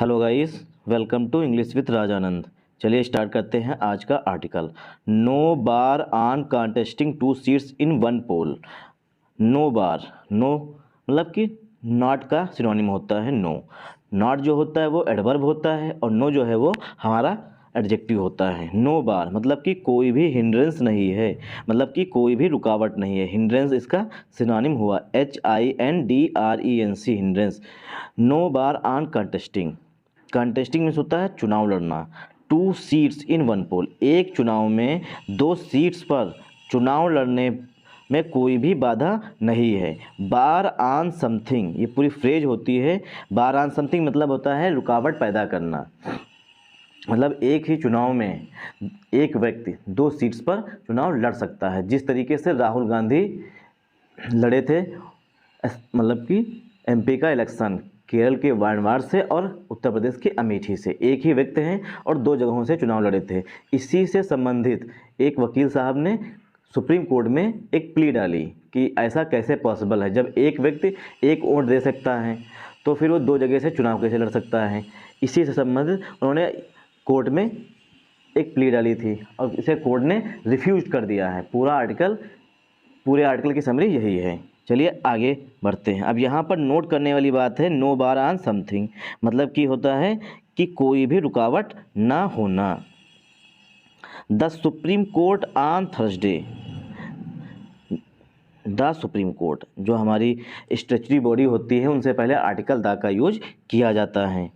Hello guys, welcome to English with Rajanand. चलिए start करते हैं आज का article. No bar on contesting two seats in one poll. No bar, no मतलब कि नॉट का सिनोनिम होता है नो। नॉट जो होता है वो एडवर्ब होता है और नो जो है वो हमारा एडजेक्टिव होता है। नो बार मतलब कि कोई भी हिंड्रेंस नहीं है, मतलब कि कोई भी रुकावट नहीं है। हिंड्रेंस इसका सिनोनिम हुआ HINDRENC, hindrance. No bar on contesting. Contesting means होता है चुनाव लड़ना। Two seats in one poll, एक चुनाव में दो सीट्स पर चुनाव लड़ने में कोई भी बाधा नहीं है। बार ऑन समथिंग, ये पूरी फ्रेज होती है। बार ऑन समथिंग मतलब होता है रुकावट पैदा करना। मतलब एक ही चुनाव में एक व्यक्ति दो सीट्स पर चुनाव लड़ सकता है। जिस तरीके से राहुल गांधी लड़े थे, मतलब कि MP का इलेक्शन केरल के वायनाड से और उत्तर प्रदेश के अमेठी से, एक ही व्यक्ति हैं और दो जगहों से चुनाव लड़े थे। इसी से संबंधित एक वकील साहब ने सुप्रीम कोर्ट में एक प्ली डाली कि ऐसा कैसे पॉसिबल है, जब एक व्यक्ति एक वोट दे सकता है तो फिर वो दो जगह से चुनाव कैसे लड़ सकता है। इसी से संबंधित उन्होंने कोर्ट में एक प्ली डाली थी और इसे कोर्ट ने रिफ्यूज कर दिया है। पूरे आर्टिकल की समरी यही है। चलिए आगे बढ़ते हैं। अब यहाँ पर नोट करने वाली बात है नो बार ऑन समथिंग, मतलब कि होता है कि कोई भी रुकावट ना होना। The supreme court on Thursday. The supreme court जो हमारी स्टैच्यूटरी बॉडी होती है उनसे पहले आर्टिकल द का यूज किया जाता है।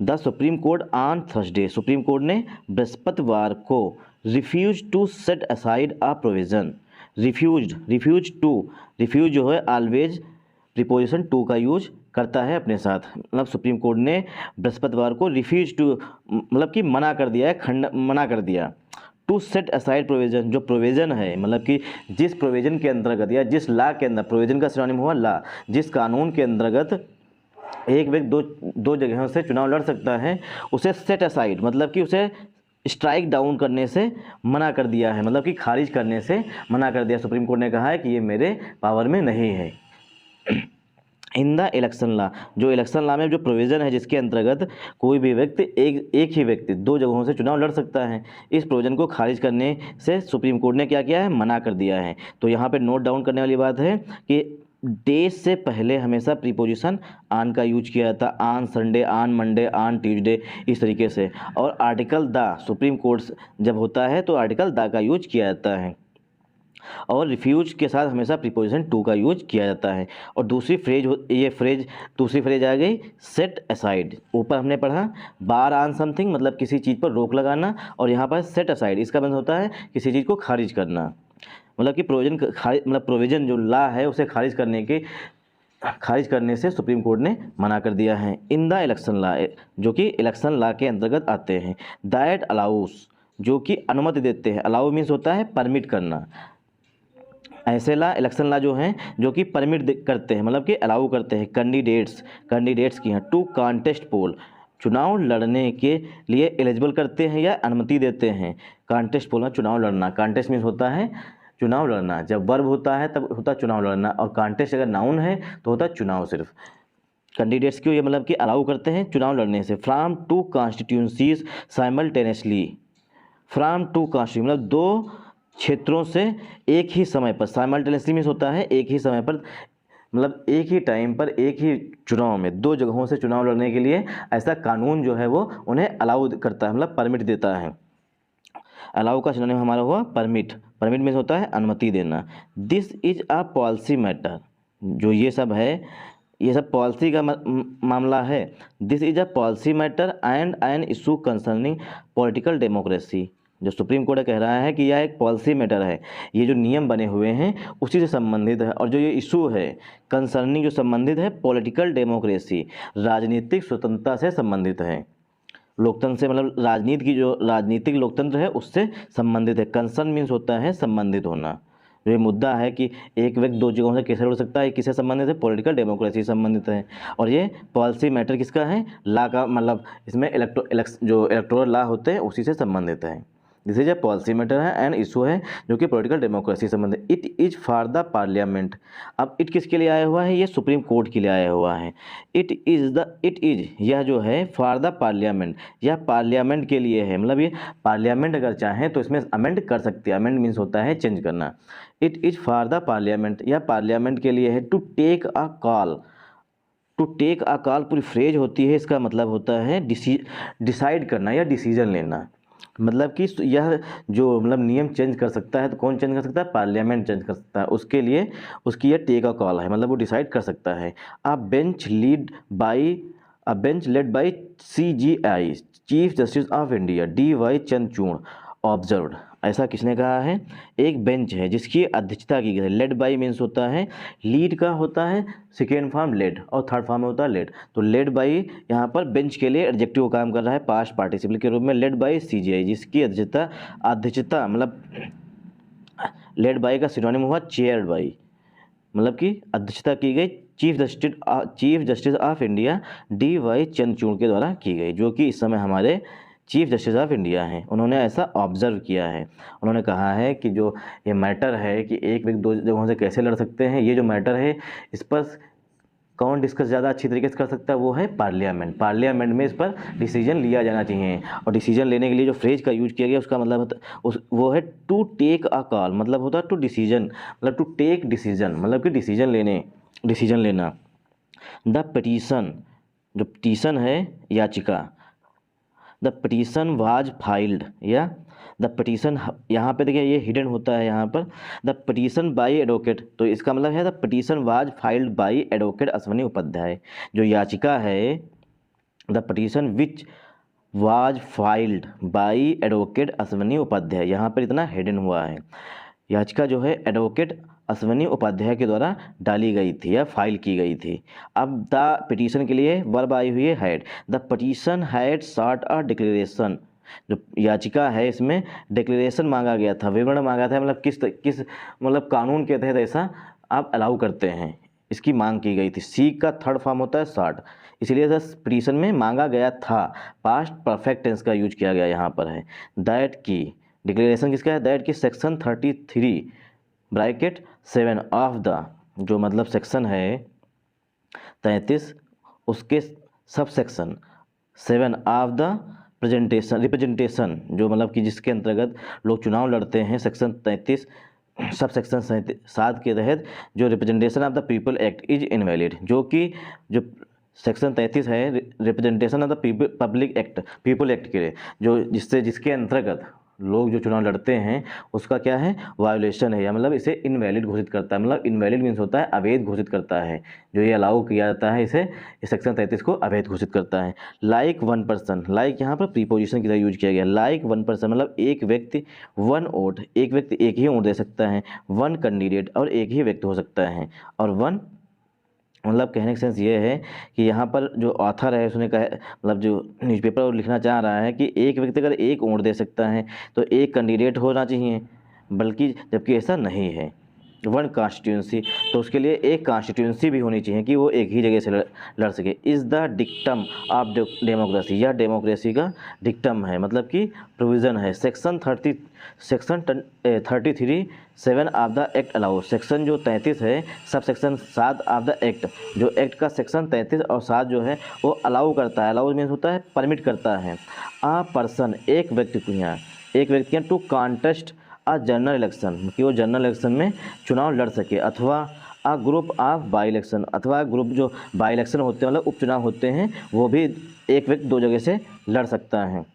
The supreme court on Thursday, supreme court ने बृहस्पतिवार को refuse to set aside a provision. Refuse जो है ऑलवेज प्रीपोजिशन टू का यूज करता है अपने साथ। मतलब सुप्रीम कोर्ट ने बृहस्पतिवार को रिफ्यूज टू मतलब कि मना कर दिया है, मना कर दिया। टू सेट असाइड प्रोविज़न, जो प्रोविज़न है मतलब कि जिस प्रोविज़न के अंतर्गत या जिस लॉ के अंदर, प्रोविज़न का सिनोनिम हुआ लॉ, जिस कानून के अंतर्गत एक व्यक्ति दो जगहों से चुनाव लड़ सकता है, उसे सेट असाइड मतलब कि उसे स्ट्राइक डाउन करने से मना कर दिया है, मतलब कि खारिज करने से मना कर दिया। सुप्रीम कोर्ट ने कहा है कि ये मेरे पावर में नहीं है। इन द इलेक्शन लॉ, जो इलेक्शन लॉ में जो प्रोविज़न है जिसके अंतर्गत कोई भी व्यक्ति एक ही व्यक्ति दो जगहों से चुनाव लड़ सकता है, इस प्रोविज़न को खारिज करने से सुप्रीम कोर्ट ने क्या किया है, मना कर दिया है। तो यहाँ पे नोट डाउन करने वाली बात है कि डेज से पहले हमेशा प्रीपोजिशन ऑन का यूज किया जाता है। On Sunday, on Monday, on Tuesday, इस तरीके से। और आर्टिकल द, सुप्रीम कोर्ट जब होता है तो आर्टिकल द का यूज किया जाता है। और रिफ्यूज के साथ हमेशा प्रीपोजिशन टू का यूज किया जाता है। और दूसरी फ्रेज दूसरी फ्रेज आ गई सेट असाइड। ऊपर हमने पढ़ा बार ऑन समथिंग मतलब किसी चीज़ पर रोक लगाना, और यहाँ पर सेट असाइड इसका मतलब होता है किसी चीज़ को खारिज करना। मतलब कि प्रोविज़न जो लॉ है उसे खारिज करने से सुप्रीम कोर्ट ने मना कर दिया है। इन द इलेक्शन लॉ, जो कि इलेक्शन लॉ के अंतर्गत आते हैं। दैट अलाउस, जो कि अनुमति देते हैं। अलाउ मीन्स होता है परमिट करना। ऐसे लॉ, इलेक्शन लॉ जो हैं जो कि परमिट करते हैं, मतलब कि अलाउ करते हैं कैंडिडेट्स की हैं टू कॉन्टेस्ट पोल, चुनाव लड़ने के लिए एलिजिबल करते हैं या अनुमति देते हैं। कॉन्टेस्ट पोल में चुनाव लड़ना, कॉन्टेस्ट मीन्स होता है चुनाव लड़ना। जब वर्ब होता है तब होता है चुनाव लड़ना, और कॉन्टेस्ट अगर नाउन है तो होता है चुनाव सिर्फ। कैंडिडेट्स को ये मतलब कि अलाउ करते हैं चुनाव लड़ने से। From two constituencies simultaneously, from two constituency मतलब दो क्षेत्रों से एक ही समय पर। साइमल्टेनियसली मीन्स होता है एक ही समय पर, मतलब एक ही टाइम पर एक ही चुनाव में दो जगहों से चुनाव लड़ने के लिए ऐसा कानून जो है वो उन्हें अलाउ करता है, मतलब परमिट देता है। अलाउ का सिनोनिम हमारा हुआ परमिट मीन्स होता है अनुमति देना। This is a policy matter, जो ये सब है ये सब पॉलिसी का मामला है। This is a policy matter and an issue concerning political democracy. जो सुप्रीम कोर्ट कह रहा है कि यह एक पॉलिसी मैटर है, ये जो नियम बने हुए हैं उसी से संबंधित है। और जो ये इशू है कंसर्निंग, जो संबंधित है पॉलिटिकल डेमोक्रेसी, राजनीतिक स्वतंत्रता से संबंधित है। लोकतंत्र से मतलब राजनीति की जो राजनीतिक लोकतंत्र है उससे संबंधित है। कंसर्न मीन्स होता है संबंधित होना। जो ये मुद्दा है कि एक व्यक्ति दो जगहों से कैसे लड़ सकता है, किससे संबंधित है, पॉलिटिकल डेमोक्रेसी संबंधित है। और ये पॉलिसी मैटर किसका है, लॉ का, मतलब इसमें जो इलेक्टोरल लॉ होते हैं उसी से संबंधित है। This is a policy matter है एंड इशू है जो कि पॉलिटिकल डेमोक्रेसी संबंधित। It is for the parliament. अब इट किसके लिए आया हुआ है, ये सुप्रीम कोर्ट के लिए आया हुआ है। इट इज यह जो है फॉर द पार्लियामेंट, यह पार्लियामेंट के लिए है। मतलब ये पार्लियामेंट अगर चाहे तो इसमें अमेंड कर सकते हैं। अमेंड मीन्स होता है चेंज करना। It is for the parliament, यह पार्लियामेंट के लिए है। To take a call, to take a call पूरी फ्रेज होती है, इसका मतलब होता है डिसाइड करना या डिसीजन लेना। मतलब कि यह जो मतलब नियम चेंज कर सकता है तो कौन चेंज कर सकता है, पार्लियामेंट चेंज कर सकता है। उसके लिए उसकी यह टेक अ कॉल है, मतलब वो डिसाइड कर सकता है। अ bench led by CJI, chief justice of India DY Chandrachud observed. ऐसा किसने कहा है, एक बेंच है जिसकी अध्यक्षता की गई है। लेड बाई मीन्स होता है लीड का होता है सेकेंड फॉर्म लेड और थर्ड फॉर्म में होता है लेड। तो लेड बाई यहाँ पर बेंच के लिए एडजेक्टिव काम कर रहा है पास्ट पार्टिसिपल के रूप में। लेड बाई CJI जिसकी अध्यक्षता मतलब लेड बाई का सिनोनिम हुआ चेयर्ड बाई, मतलब कि अध्यक्षता की गई chief justice of India DY Chandrachud के द्वारा की गई, जो कि इस समय हमारे चीफ जस्टिस ऑफ इंडिया हैं। उन्होंने ऐसा ऑब्जर्व किया है। उन्होंने कहा है कि जो ये मैटर है कि एक व्यक्ति दो जगहों से कैसे लड़ सकते हैं, ये जो मैटर है इस पर कौन डिस्कस ज़्यादा अच्छी तरीके से कर सकता है, वो है पार्लियामेंट। पार्लियामेंट में इस पर डिसीजन लिया जाना चाहिए। और डिसीजन लेने के लिए जो फ्रेज का यूज किया गया उसका मतलब वो है टू टेक अ कॉल, मतलब होता है टू डिसीजन, मतलब टू टेक डिसीजन, मतलब कि डिसीजन लेना। द पिटीशन, जो पिटीशन है याचिका, द पिटीशन वाज फाइल्ड या द पिटीशन, यहाँ पे देखिए ये हिडन होता है यहाँ पर, द पिटीशन बाय एडवोकेट, तो इसका मतलब है the petition was filed by advocate Ashwini Upadhyay. जो याचिका है the petition which was filed by advocate Ashwini Upadhyay, यहाँ पर इतना हिडन हुआ है। याचिका जो है एडवोकेट अश्वनी उपाध्याय के द्वारा डाली गई थी या फाइल की गई थी। अब द पिटीशन के लिए वर्ब आई हुई है had. The petition had sought a declaration, जो याचिका है इसमें डिक्लेरेशन मांगा गया था, विवरण मांगा था, मतलब किस मतलब कानून के तहत ऐसा आप अलाउ करते हैं, इसकी मांग की गई थी। सी का थर्ड फॉर्म होता है सॉट, इसलिए पिटीशन में मांगा गया था, पास्ट परफेक्ट टेंस का यूज किया गया यहाँ पर है। दैट की डिक्लेरेशन किसका है, दैट की सेक्शन 33 ब्रैकेट 7 ऑफ द, जो मतलब सेक्शन है 33 उसके sub section 7 of the representation, जो मतलब कि जिसके अंतर्गत लोग चुनाव लड़ते हैं, सेक्शन 33 सब सेक्शन 7 के तहत जो representation of the people act is invalid, जो कि जो सेक्शन 33 है representation of the public act people act के लिए, जो जिसके अंतर्गत लोग जो चुनाव लड़ते हैं उसका क्या है, वायोलेशन है, या मतलब इसे इनवैलिड घोषित करता है। मतलब इनवैलिड मीन्स होता है अवैध घोषित करता है, जो ये अलाउ किया जाता है इसे, इस सेक्शन 33 को अवैध घोषित करता है। लाइक वन पर्सन, लाइक यहाँ पर प्रीपोजिशन की तरह यूज किया गया। लाइक वन पर्सन मतलब एक व्यक्ति, वन वोट, एक व्यक्ति एक ही वोट दे सकता है, वन कैंडिडेट और एक ही व्यक्ति हो सकता है, और वन मतलब कहने का सेंस ये है कि यहाँ पर जो ऑथर है उसने कहा, मतलब जो न्यूज़पेपर लिखना चाह रहा है कि एक व्यक्ति अगर एक वोट दे सकता है तो एक कैंडिडेट होना चाहिए, बल्कि जबकि ऐसा नहीं है। वन कॉन्स्टिट्यूंसी, तो उसके लिए एक कॉन्स्टिट्यूंसी भी होनी चाहिए कि वो एक ही जगह से लड़ सके। Is the dictum of democracy, यह डेमोक्रेसी का डिक्टम है, मतलब कि प्रोविज़न है। Section 33 7 of the act allow, section जो 33 है sub section 7 of the act, जो एक्ट का सेक्शन 33 और 7 जो है वो अलाउ करता है। अलाउ मीन्स होता है परमिट करता है। आ पर्सन एक व्यक्ति को, यहाँ एक व्यक्ति to contest a general election, कि वो जनरल इलेक्शन में चुनाव लड़ सके, अथवा a group of by election, अथवा ग्रुप जो बाई इलेक्शन होते हैं मतलब उपचुनाव होते हैं वो भी एक व्यक्ति दो जगह से लड़ सकता है।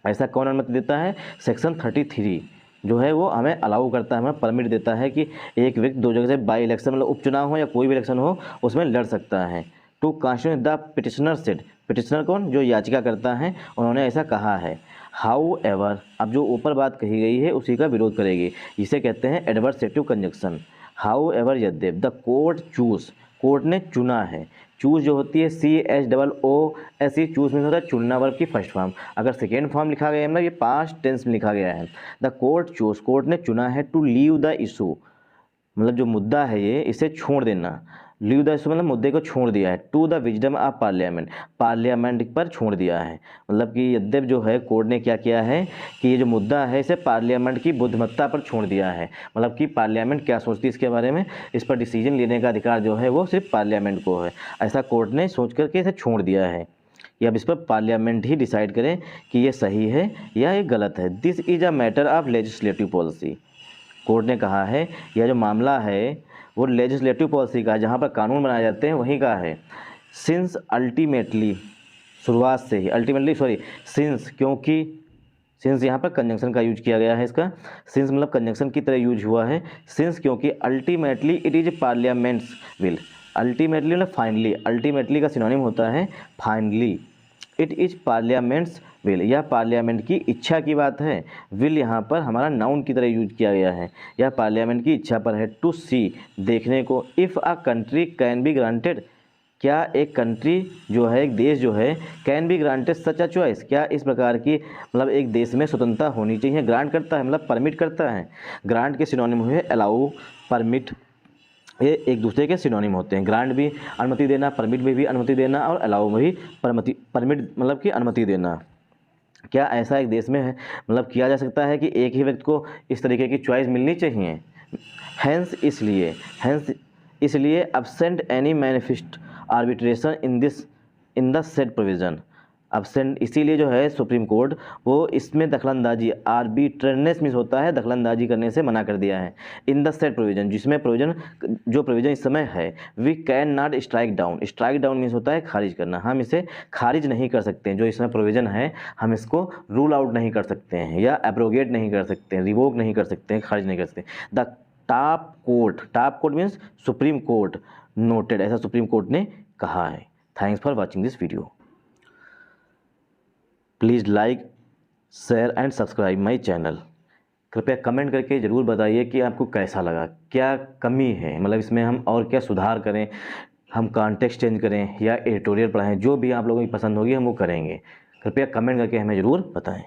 ऐसा कौन अनुमति देता है, सेक्शन 33 जो है वो हमें अलाउ करता है, हमें परमिट देता है कि एक व्यक्ति दो जगह से बाई इलेक्शन मतलब उपचुनाव हो या कोई भी इलेक्शन हो उसमें लड़ सकता है। To constitute the petitioner said, petitioner कौन, जो याचिका करता है, उन्होंने ऐसा कहा है। हाउ एवर, अब जो ऊपर बात कही गई है उसी का विरोध करेगी, इसे कहते हैं एडवर्सेटिव कंजक्शन। हाउ एवर यद्यप द कोर्ट चूज, कोर्ट ने चुना है। चूज जो होती है CHOOSE, चूज में होता है चुनना वर्ब की फर्स्ट फॉर्म। अगर सेकेंड फॉर्म लिखा गया है मतलब ये पास्ट टेंस में लिखा गया है। द कोर्ट चूज, कोर्ट ने चुना है टू लीव द इशू, मतलब जो मुद्दा है ये इसे छोड़ देना। लीव द इशू मतलब मुद्दे को छोड़ दिया है, to the wisdom of parliament, parliament पर छोड़ दिया है। मतलब कि यद्यप जो है कोर्ट ने क्या किया है कि ये जो मुद्दा है इसे पार्लियामेंट की बुद्धिमत्ता पर छोड़ दिया है। मतलब कि पार्लियामेंट क्या सोचती है इसके बारे में, इस पर डिसीजन लेने का अधिकार जो है वो सिर्फ पार्लियामेंट को है। ऐसा कोर्ट ने सोच करके इसे छोड़ दिया है कि अब इस पर पार्लियामेंट ही डिसाइड करें कि ये सही है या ये गलत है। This is a matter of legislative policy. Court ने कहा है यह जो मामला है वो लेजिस्लेटिव पॉलिसी का है, जहाँ पर कानून बनाए जाते हैं वहीं का है। सिंस अल्टीमेटली, शुरुआत से ही, सिंस, क्योंकि, सिंस यहाँ पर कंजंक्शन का यूज किया गया है। इसका सिंस मतलब कंजंक्शन की तरह यूज हुआ है। सिंस क्योंकि ultimately it is parliaments will, ultimately मतलब फाइनली, अल्टीमेटली का सिनोनिम होता है finally. It is parliaments will, यह पार्लियामेंट की इच्छा की बात है। विल यहाँ पर हमारा नाउन की तरह यूज किया गया है, यह पार्लियामेंट की इच्छा पर है। टू सी, देखने को। If a country can be granted, क्या एक कंट्री जो है, एक देश जो है, can be granted such a choice, क्या इस प्रकार की मतलब एक देश में स्वतंत्रता होनी चाहिए। ग्रांट करता है मतलब परमिट करता है। ग्रांट के सिनोनिम हुए अलाउ, परमिट, ये एक दूसरे के सिनोनिम होते हैं। ग्रांट भी अनुमति देना, परमिट में भी अनुमति देना, और अलाउ में भी परमिट मतलब कि अनुमति देना। क्या ऐसा एक देश में है मतलब किया जा सकता है कि एक ही व्यक्ति को इस तरीके की चॉइस मिलनी चाहिए। हैंस इसलिए absent any manifest arbitration in the said provision, absent इसीलिए जो है सुप्रीम कोर्ट वो इसमें दखलंदाजी, आर्बिट्रेरनेस मीन्स होता है दखलंदाजी करने से मना कर दिया है। इन द सेड प्रोविज़न, जिसमें प्रोविज़न, जो प्रोविज़न इस समय है, we can not strike down, strike down means होता है खारिज करना, हम इसे खारिज नहीं कर सकते हैं। जो इसमें प्रोविज़न है हम इसको रूल आउट नहीं कर सकते हैं, या एब्रोगेट नहीं कर सकते हैं, रिवोक नहीं कर सकते हैं, खारिज नहीं कर सकते। The top court means supreme court noted, ऐसा सुप्रीम कोर्ट ने कहा है। Thanks for watching this video. Please like, share and subscribe my channel. कृपया कमेंट करके ज़रूर बताइए कि आपको कैसा लगा, क्या कमी है, मतलब इसमें हम और क्या सुधार करें, हम कॉन्टेक्स्ट चेंज करें या एडिटोरियल पढ़ाएं, जो भी आप लोगों की पसंद होगी हम वो करेंगे। कृपया कमेंट करके हमें ज़रूर बताएं।